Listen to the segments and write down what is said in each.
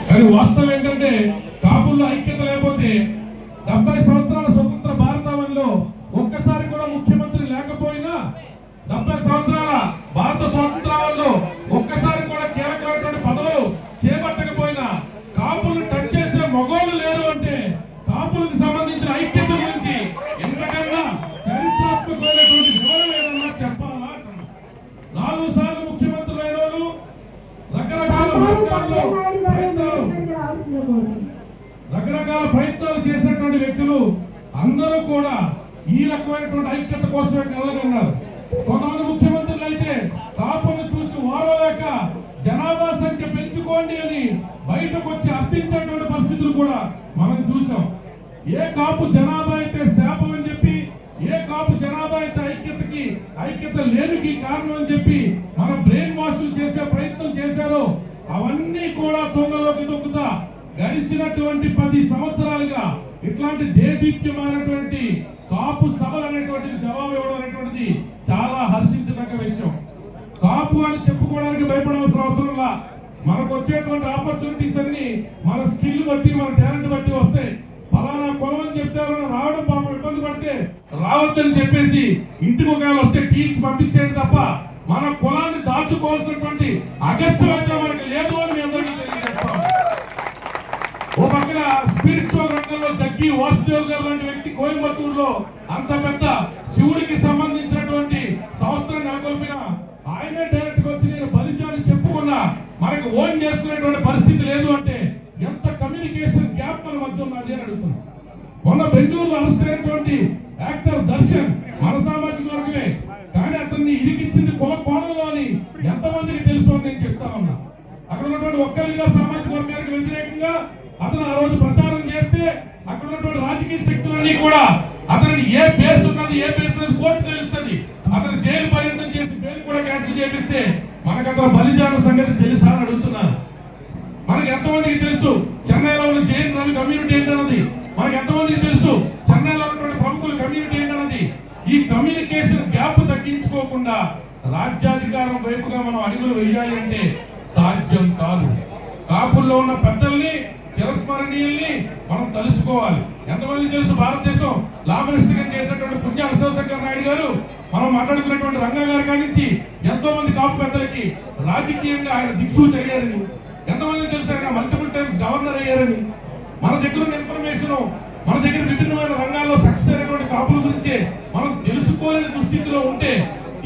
కానీ వాస్తవం ఏంటంటే కాపుల్లో ఐక్యత లేకపోతే 70 సంవత్సరాల స్వతంత్ర భారతావనిలో ఒక్కసారి కూడా ముఖ్యమంత్రి లేకపోయినా 70 సంవత్సరాల భారత స్వాతంత్రాలలో ఒక్కసారి కూడా కీలకమైనటువంటి పదవులు చేపట్టకపోయినా కాపులు టచ్ చేసే మగోళ్ళు లేరు అంటే కాపులకు సంబంధించిన ఐక్యత గురించి ఎంతకన్నా చరిత్రాత్మకమైనటువంటి వివరణ ఏదన్నా చెప్పాలా? 4 సార్లు ముఖ్యమంత్రులు అయిన వాళ్ళు రకరకాల ప్రయత్నాలు చేసినటువంటి వ్యక్తులు అందరూ కూడా ఈ రకమైనటువంటి ఐక్యత కోసమే కలగన్నారు. కొంతమంది ముఖ్యమంత్రులు అయితే కాపులను చూసి వారోలేక జనాభా సంఖ్య పెంచుకోండి అని బయటకు వచ్చి అర్థించేటువంటి పరిస్థితులు కూడా మనం చూసాం. ఏ కాపు జనాభా అయితే శాపం అని చెప్పి, ఏ కాపు జనాభా అయితే ఐక్యత లేనికి కారణం అని చెప్పి మన బ్రెయిన్ వాష్ చేసే ప్రయత్నం చేశారో అవన్నీ కూడా తొంగలోకి దొక్కుతా గడిచినటువంటి 10 సంవత్సరాలుగా ఇట్లాంటి దేదీప్యమైనటువంటి కాపు సభలు అనేటువంటి జవాబు ఇవ్వడం అనేటువంటిది చాలా హర్షించదగ్గ విషయం. కాపు అని చెప్పుకోవడానికి భయపడవలసిన అవసరంలా మనకు వచ్చేటువంటి ఆపర్చునిటీస్ అన్ని మన స్కిల్ బట్టి మన టాలెంట్ బట్టి వస్తాయి. ఫలానా కులం అని చెప్తారు రావడం పాపం ఇబ్బంది పడితే రావద్దని చెప్పేసి ఇంటికి ఒకవేళ వస్తే టీచ్ పంపించేది తప్ప మన కులాన్ని దాచుకోవాల్సినటువంటి అగత్యం అయితే మనకి లేదు అని మీ అందరికీ తెలియజేస్తాం. ఓ పక్కన స్పిరిచువల్ రంగంలో జగ్గి వాసుదేవ్ గారు లాంటి వ్యక్తి కోయంబత్తూరులో అంత పెద్ద శివుడికి సంబంధించినటువంటి సంస్థను నెలకొల్పిన ఆయనే డైరెక్ట్ గా వచ్చి నేను బలిజాని చెప్పుకున్నా మనకు ఓన్ చేసుకునేటువంటి పరిస్థితి లేదు అంటే ఎంత కమ్యూనికేషన్ గ్యాప్ మన మధ్య ఉన్నది అని అడుగుతున్నాం. మొన్న బెంగళూరులో అరెస్ట్ అయినటువంటి యాక్టర్ దర్శన్ మన సామాజిక వర్గమే, కానీ అతన్ని ఇరికిచ్చింది కుల కోణంలో అని ఎంతమందికి తెలుసు అని నేను చెప్తానన్నా. అక్కడ ఉన్నటువంటి ఒక్కరిగా సామాజిక వర్గానికి వ్యతిరేకంగా అతను ఆ రోజు ప్రచారం చేస్తే అక్కడ ఉన్నటువంటి రాజకీయ శక్తులన్నీ కూడా అతని ఏ బేస్ ఉన్నది ఏ బేస్ ఉన్నది కోర్టు తెలుస్తుంది. అతను జైలు పర్యంతం చేసి బెయిల్ కూడా క్యాన్సిల్ చేపిస్తే మనకు అతను బలిజాన సంగతి తెలుసా అని అడుగుతున్నారు. మనకి ఎంతమందికి తెలుసు చెన్నైలో ఉన్న జైన్ రవి కమ్యూనిటీ ఏంటన్నది? మనకి ఎంతమందికి తెలుసు చెన్నైలో ఉన్నటువంటి ప్రముఖుల కమ్యూనిటీ ఏంటన్నది? ఈ కమ్యూనికేషన్ గ్యాప్ తగ్గించుకోకుండా రాజ్యాధికారం వైపుగా మనం అడుగులు వేయాలి అంటే సాధ్యం కాదు. కాపుల్లో ఉన్న పెద్దల్ని చిరస్మరణీయుల్ని మనం తెలుసుకోవాలి. ఎంతమందికి తెలుసు భారతదేశం లాభనిష్టంగా చేసినటువంటి పుణ్యాల శివశంకర్ నాయుడు గారు, మనం మాట్లాడుకున్నటువంటి రంగా గారి కాడి నుంచి ఎంతో మంది కాపు పెద్దలకి రాజకీయంగా ఆయన దిక్సూచి అయ్యారని, ఎంతమంది తెలుసు ఆయన మల్టిపుల్ టైమ్స్ గవర్నర్ అయ్యారని. మన దగ్గర ఉన్న ఇన్ఫర్మేషన్, మన దగ్గర విభిన్నమైన రంగాల్లో సక్సెస్ అయినటువంటి కాపుల గురించి మనం తెలుసుకోలేని దుస్థితిలో ఉంటే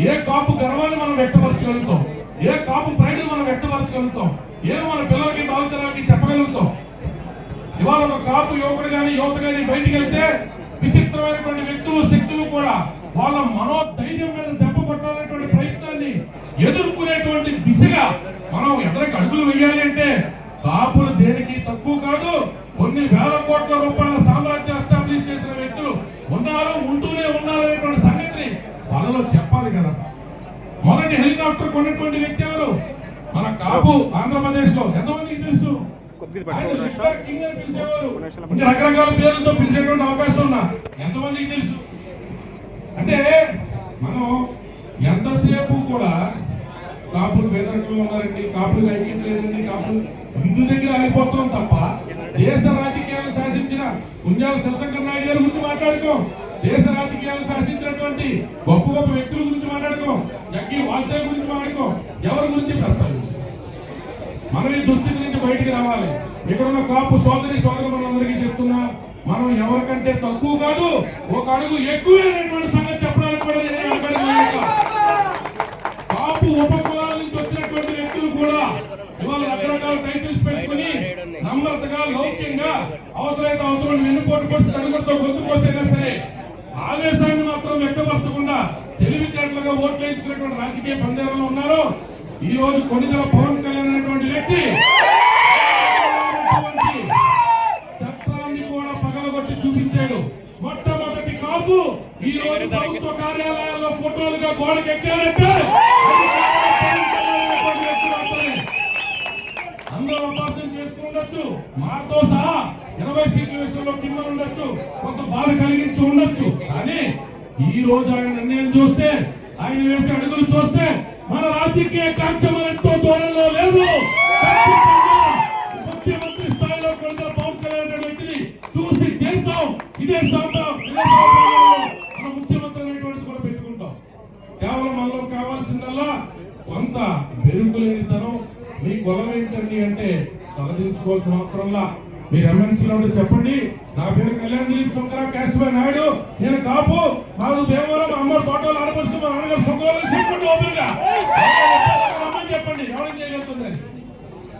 ఏ కాపు గర్వాన్ని మనం వ్యక్తపరచగలుగుతాం, ఏ కాపు ప్రైడ్ని మనం వ్యక్తపరచగలుగుతాం, ఏ మన పిల్లలకి భావితరాలకి చెప్పగలుగుతాం? ఇవాళ ఒక కాపు యువకుడు కానీ యువత కానీ బయటికి వెళ్తే విచిత్రమైనటువంటి వ్యక్తులు శక్తులు కూడా వాళ్ళ మనోధైర్యం మీద దెబ్బ కొట్టాలనేటువంటి ప్రయత్నాన్ని ఎదుర్కొనేటువంటి దిశగా మనం ఎదరికి అడుగులు వేయాలి అంటే కాపులు దేనికి తక్కువ కాదు. కొన్ని వేల కోట్ల రూపాయల సామ్రాజ్యం ఎస్టాబ్లిష్ చేసిన వ్యక్తులు ఉన్నారు, ఉంటూనే ఉన్నారు అనేటువంటి సంగతిని వాళ్ళలో చెప్పాలి కదా. మొదటి హెలికాప్టర్ కొన్నటువంటి వ్యక్తి ఎవరు? మన కాపు ఆంధ్రప్రదేశ్ లో ఎంతమందికి తెలుసు? రకరకాల పేర్లతో పిలిచేటువంటి అవకాశం ఉన్నా ఎంతమందికి తెలుసు? అంటే మనం ఎంతసేపు కూడా కాపులు పేదరికంలో ఉన్నారండి, కాపులు ఐక్యత లేదండి, కాపులు ఇంటి దగ్గర అయిపోతున్నాం తప్ప దేశ రాజకీయాలను శాసించిన పుణ్యాల శివశంకర్ నాయుడు గారి గురించి మాట్లాడుకోం, దేశ రాజకీయాలను శాసించినటువంటి గొప్ప గొప్ప వ్యక్తుల గురించి మాట్లాడుకోం, జగ్గి వాసుదేవ్ గురించి మాట్లాడుకోం, ఎవరి గురించి ప్రస్తావించాం. మనం ఈ దుస్థితి నుంచి బయటికి రావాలి. ఇక్కడ ఉన్న కాపు సోదరి సోదరులందరికీ చెప్తున్నా, మనం ఎవరికంటే తక్కువ కాదు, ఒక అడుగు ఎక్కువైనటువంటి సంగతి చెప్పడానికి కూడా కాపు ఉపకులాల నుంచి వచ్చినటువంటి వ్యక్తులు కూడా ఇవాళ రకరకాల టైటిల్స్ పెట్టుకుని నమ్రతగా లౌక్యంగా అవతలైతే అవతలను వెన్నుపోటు పరిస్థితి అడుగుతో గొంతు కోసైనా సరే ఆవేశాన్ని మాత్రం వ్యక్తపరచకుండా తెలివితేటలుగా ఓట్లు వేయించినటువంటి రాజకీయ పందేలలో ఉన్నారు. ఈ రోజు కొన్నిదల పవన్ కళ్యాణ్ అనేటువంటి వ్యక్తి చట్టాన్ని కూడా పగలగొట్టి చూపించాడు. మొట్టమొదటి కాపు ఈ రోజు ప్రభుత్వ కార్యాలయాల్లో ఫోటోలుగా గోడకెక్కారంటే అందరూ అపార్థం చేసుకుండొచ్చు, మాతో సహా 20 సీట్ల విషయంలో కింద ఉండొచ్చు, కొంత బాధ కలిగించి ఉండొచ్చు. కానీ ఈ రోజు ఆయన నిర్ణయం చూస్తే, ఆయన వేసే అడుగులు చూస్తే మన రాజకీయ కాంక్ష ఎంతో దూరంలో లేదు. ముఖ్యమంత్రి ఏంటండి అంటే తలదించుకోవాల్సిన అవసరంలా మీరు ఎమ్మెల్సీలో ఉంటే చెప్పండి, నా పేరు కళ్యాణ్ దిలీప్ శంకర, క్యాస్ట్ బై నాయుడు, నేను కాపు, మాకు భీమవరం అమ్మడు తోటలు ఆడపడుచు మా నాన్నగారు శుక్రవారం చెప్పండి, ఓపెన్గా రమ్మని చెప్పండి, ఎవరైనా చేయగలుగుతుందని.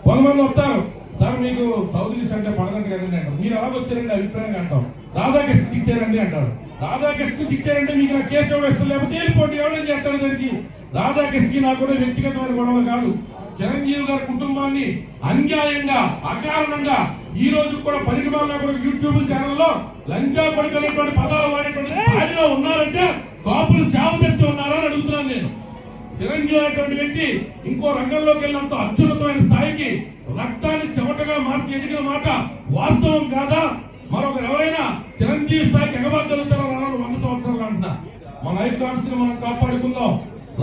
కొంతమంది వస్తారు, సార్ మీకు చౌదరీస్ అంటే పడదండి కదండి అంటారు. మీరు అలాగొచ్చారండి అభిప్రాయంగా అంటాం. రాధాకృష్ణ తిట్టారండి అంటారు. రాధాకృష్ణ తిట్టారంటే మీకు నా కేసు వేస్తారు, లేకపోతే వెళ్ళిపోండి, ఎవరైనా చేస్తారు దానికి. రాధాకృష్ణ నాకు వ్యక్తిగతమైన గొడవ కాదు. చిరంజీవి గారి కుటుంబాన్ని అన్యాయంగా అకారణంగా ఈ రోజు కూడా పరిగణలో కూడా యూట్యూబ్ ఛానల్లో లంచా కొడుకునేటువంటి పదాలు వాడేటువంటి స్థాయిలో ఉన్నారంటే కాపులు చావు తెచ్చి ఉన్నారా అని అడుగుతున్నాను నేను. చిరంజీవి అనేటువంటి వ్యక్తి ఇంకో రంగంలోకి వెళ్ళినంత అత్యున్నతమైన స్థాయికి రక్తాన్ని చెమటగా మార్చి ఎదిగిన మాట వాస్తవం కాదా? మరొకరు ఎవరైనా చిరంజీవి స్థాయికి ఎగబాగలుగుతారో 100 సంవత్సరాలు అంటున్నా. మన ఐకాన్స్ మనం కాపాడుకుందాం.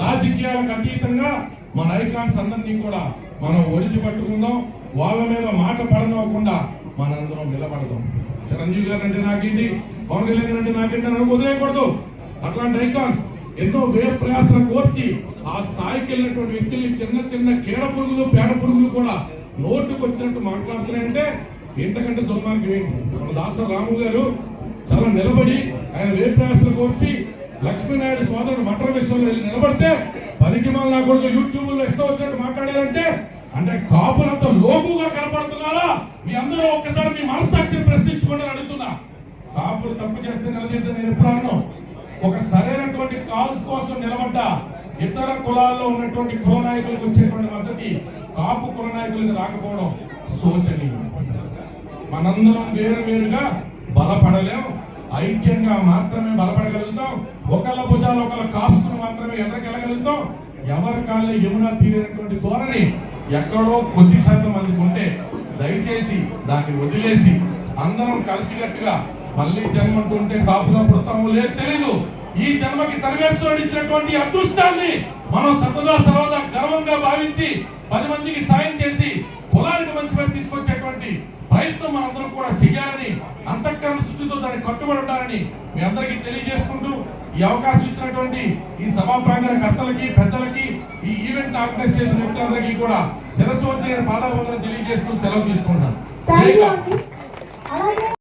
రాజకీయాలకు అతీతంగా మన ఐకాన్స్ అందరినీ కూడా మనం ఒడిసి పట్టుకుందాం. వాళ్ళ మీద మాట పడనవ్వకుండా మనందరం నిలబడదాం. చిరంజీవి గారు అంటే నాకేంటి, పవన్ కళ్యాణ్ అంటే నాకేంటి అని వదిలేయకూడదు. అట్లాంటి ఐకాన్స్ ఎన్నో వ్యయ ప్రయాసాలు కోర్చి ఆ స్థాయికి వెళ్ళినటువంటి వ్యక్తుల్ని చిన్న చిన్న కీడ పురుగులు పేడ పురుగులు కూడా నోటుకు వచ్చినట్టు మాట్లాడుతున్నాయంటే ఇంతకంటే దుర్మార్గం ఏంటి? మన దాస రాము గారు చాలా నిలబడి ఆయన వ్యయ ప్రయాసాలు కోర్చి లక్ష్మీనాయుడు సోదరుడు మటర్ విషయంలో వెళ్ళి నిలబడితే పనికి మళ్ళీ నా కొడుకు యూట్యూబ్ లో ఇష్టం వచ్చినట్టు మాట్లాడారంటే అంటే కాపులంతా లోకుగా కనపడుతున్నారా? మీ అందరూ ఒక్కసారి మీ మనస్సాక్షిని ప్రశ్నించుకోండి అని అడుగుతున్నా. కాపులు తప్పు చేస్తే నిలదీద్దాం. నేను ఎప్పుడు అన్నాను, ఒక సరైనటువంటి కాజ్ కోసం నిలబడ్డ ఇతర కులాల్లో ఉన్నటువంటి కుల నాయకులకు వచ్చేటువంటి మద్దతు కాపు కుల నాయకులకు రాకపోవడం శోచనీయం. మనందరం వేరు వేరుగా బలపడలేం, ఐక్యంగా మాత్రమే బలపడగలుగుతాం. ఒకళ్ళ భుజాలు ఒకళ్ళ కాసుకుని మాత్రమే ఎదగలగలుగుతాం. ఎవరి కాళ్ళ యమునా తీరేటువంటి ధోరణి ఎక్కడో కొద్ది శాతం మందికి ఉంటే దయచేసి దాన్ని వదిలేసి అందరం కలిసికట్టుగా మళ్ళీ జన్మంటుంటే కాపుగా పుడతామో లేదు తెలీదు. ఈ జన్మకి సర్వేశ్వరుడు ఇచ్చినటువంటి అదృష్టాన్ని మనం సర్వదా గర్వంగా భావించి 10 మందికి సాయం చేసి కులానికి మంచి పేరు తీసుకొచ్చేటువంటి ప్రయత్నం మనందరం కూడా చేయాలని అంతఃకరణ శుద్ధితో దాన్ని కట్టుబడి ఉండాలని మీ అందరికీ తెలియజేసుకుంటూ ఈ అవకాశం ఇచ్చినటువంటి ఈ సభా ప్రాంగణ కర్తలకి పెద్దలకి ఈ ఈవెంట్ ఆర్గనైజ్ చేసిన వ్యక్తులందరికీ కూడా శిరస్సు వచ్చిన పాదాబంధన తెలియజేస్తూ సెలవు తీసుకుంటాను.